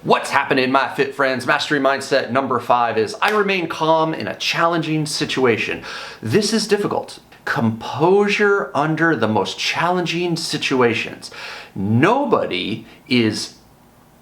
What's happening, my fit friends? Mastery mindset number 5 is I remain calm in a challenging situation. This is difficult. Composure under the most challenging situations. Nobody is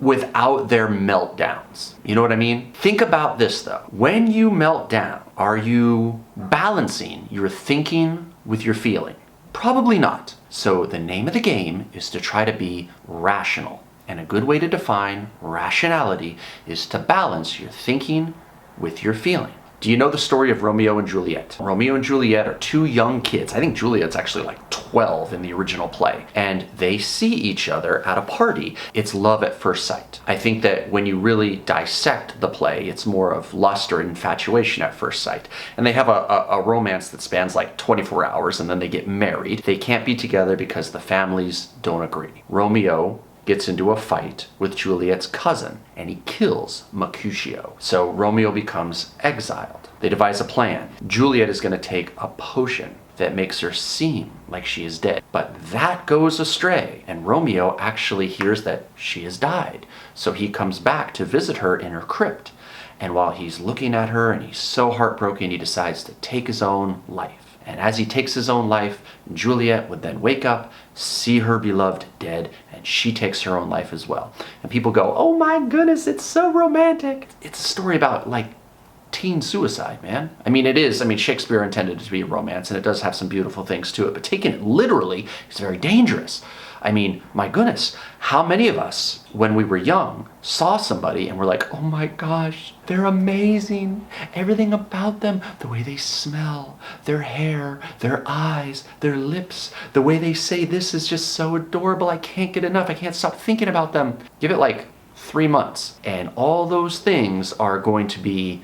without their meltdowns. You know what I mean? Think about this though. When you melt down, are you balancing your thinking with your feeling? Probably not. So the name of the game is to try to be rational. And a good way to define rationality is to balance your thinking with your feeling. Do you know the story of Romeo and Juliet? Romeo and Juliet are two young kids. I think Juliet's actually like 12 in the original play. And they see each other at a party. It's love at first sight. I think that when you really dissect the play, it's more of lust or infatuation at first sight. And they have a romance that spans like 24 hours and then they get married. They can't be together because the families don't agree. Romeo gets into a fight with Juliet's cousin and he kills Mercutio. So Romeo becomes exiled. They devise a plan. Juliet is going to take a potion that makes her seem like she is dead. But that goes astray and Romeo actually hears that she has died. So he comes back to visit her in her crypt. And while he's looking at her and he's so heartbroken, he decides to take his own life. And as he takes his own life, Juliet would then wake up, see her beloved dead, and she takes her own life as well. And people go, oh my goodness, it's so romantic. It's a story about like teen suicide, man. I mean, it is. I mean, Shakespeare intended it to be a romance, and it does have some beautiful things to it, but taking it literally is very dangerous. I mean, my goodness, how many of us, when we were young, saw somebody and were like, oh my gosh, they're amazing. Everything about them, the way they smell, their hair, their eyes, their lips, the way they say this is just so adorable. I can't get enough. I can't stop thinking about them. Give it like 3 months and all those things are going to be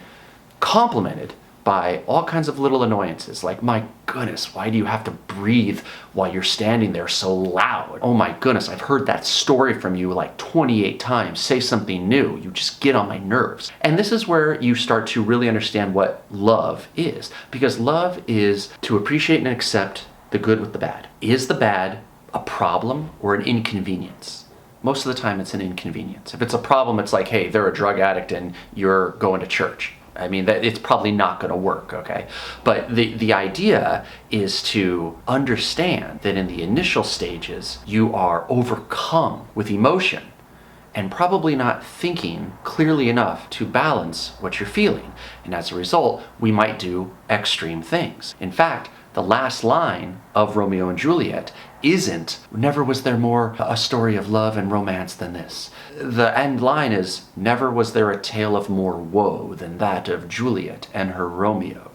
complemented by all kinds of little annoyances, like, my goodness, why do you have to breathe while you're standing there so loud? Oh my goodness, I've heard that story from you like 28 times. Say something new. You just get on my nerves. And this is where you start to really understand what love is, because love is to appreciate and accept the good with the bad. Is the bad a problem or an inconvenience? Most of the time it's an inconvenience. If it's a problem, it's like, hey, they're a drug addict and you're going to church. I mean, that it's probably not going to work, okay? But the idea is to understand that in the initial stages, you are overcome with emotion and probably not thinking clearly enough to balance what you're feeling. And as a result, we might do extreme things. In fact, the last line of Romeo and Juliet isn't, never was there more a story of love and romance than this. The end line is, never was there a tale of more woe than that of Juliet and her Romeo.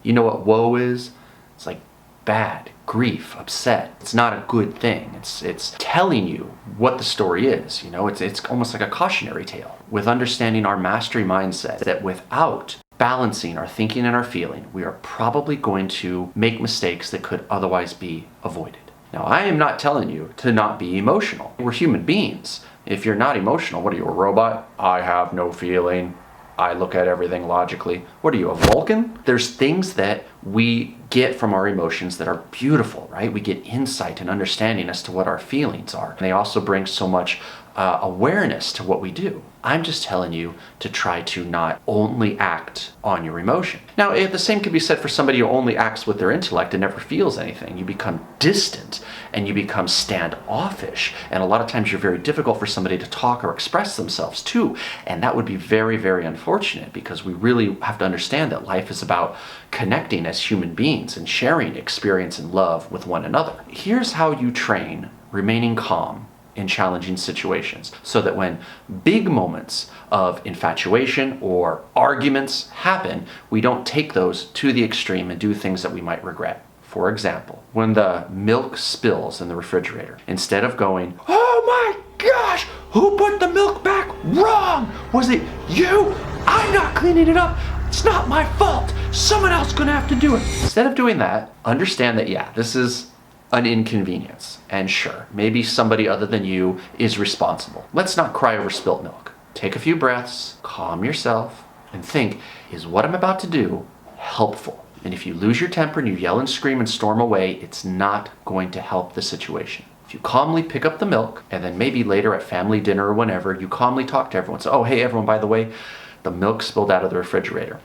You know what woe is? It's like bad, grief, upset. It's not a good thing. It's telling you what the story is. You know, it's almost like a cautionary tale. With understanding our mastery mindset, that without balancing our thinking and our feeling, we are probably going to make mistakes that could otherwise be avoided. Now, I am not telling you to not be emotional. We're human beings. If you're not emotional, what are you, a robot? I have no feeling. I look at everything logically. What are you, a Vulcan? There's things that we get from our emotions that are beautiful, right? We get insight and understanding as to what our feelings are. And they also bring so much awareness to what we do. I'm just telling you to try to not only act on your emotion. Now, the same could be said for somebody who only acts with their intellect and never feels anything. You become distant and you become standoffish. And a lot of times you're very difficult for somebody to talk or express themselves to. And that would be very, very unfortunate, because we really have to understand that life is about connecting as human beings and sharing experience and love with one another. Here's how you train remaining calm in challenging situations, so that when big moments of infatuation or arguments happen, we don't take those to the extreme and do things that we might regret. For example, when the milk spills in the refrigerator, instead of going, oh my gosh, who put the milk back wrong? Was it you? I'm not cleaning it up. It's not my fault. Someone else is gonna have to do it. Instead of doing that, understand that, yeah, this is an inconvenience. And sure, maybe somebody other than you is responsible. Let's not cry over spilt milk. Take a few breaths, calm yourself, and think, is what I'm about to do helpful? And if you lose your temper and you yell and scream and storm away, it's not going to help the situation. If If you calmly pick up the milk, and then maybe later at family dinner or whenever, you calmly talk to everyone. So, oh, hey, everyone, by the way, the milk spilled out of the refrigerator.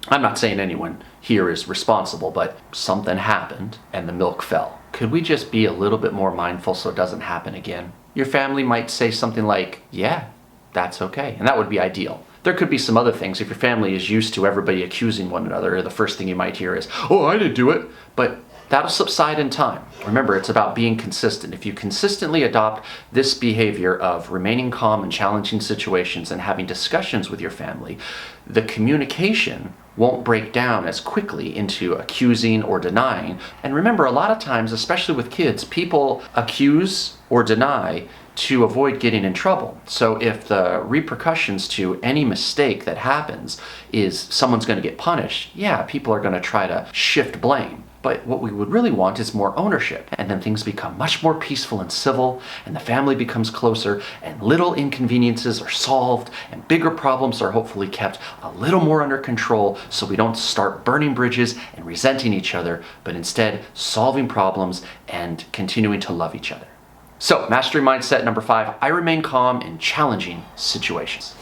I'm not saying anyone here is responsible, but something happened and the milk fell. Could we just be a little bit more mindful so it doesn't happen again? Your family might say something like, yeah, that's okay. And that would be ideal. There could be some other things. If your family is used to everybody accusing one another, the first thing you might hear is, oh, I didn't do it. But that'll subside in time. Remember, it's about being consistent. If you consistently adopt this behavior of remaining calm in challenging situations and having discussions with your family, the communication won't break down as quickly into accusing or denying. And remember, a lot of times, especially with kids, people accuse or deny to avoid getting in trouble. So if the repercussions to any mistake that happens is someone's going to get punished, yeah, people are going to try to shift blame. But what we would really want is more ownership. And then things become much more peaceful and civil, and the family becomes closer, and little inconveniences are solved, and bigger problems are hopefully kept a little more under control, so we don't start burning bridges and resenting each other, but instead solving problems and continuing to love each other. So, mastery mindset number 5, I remain calm in challenging situations.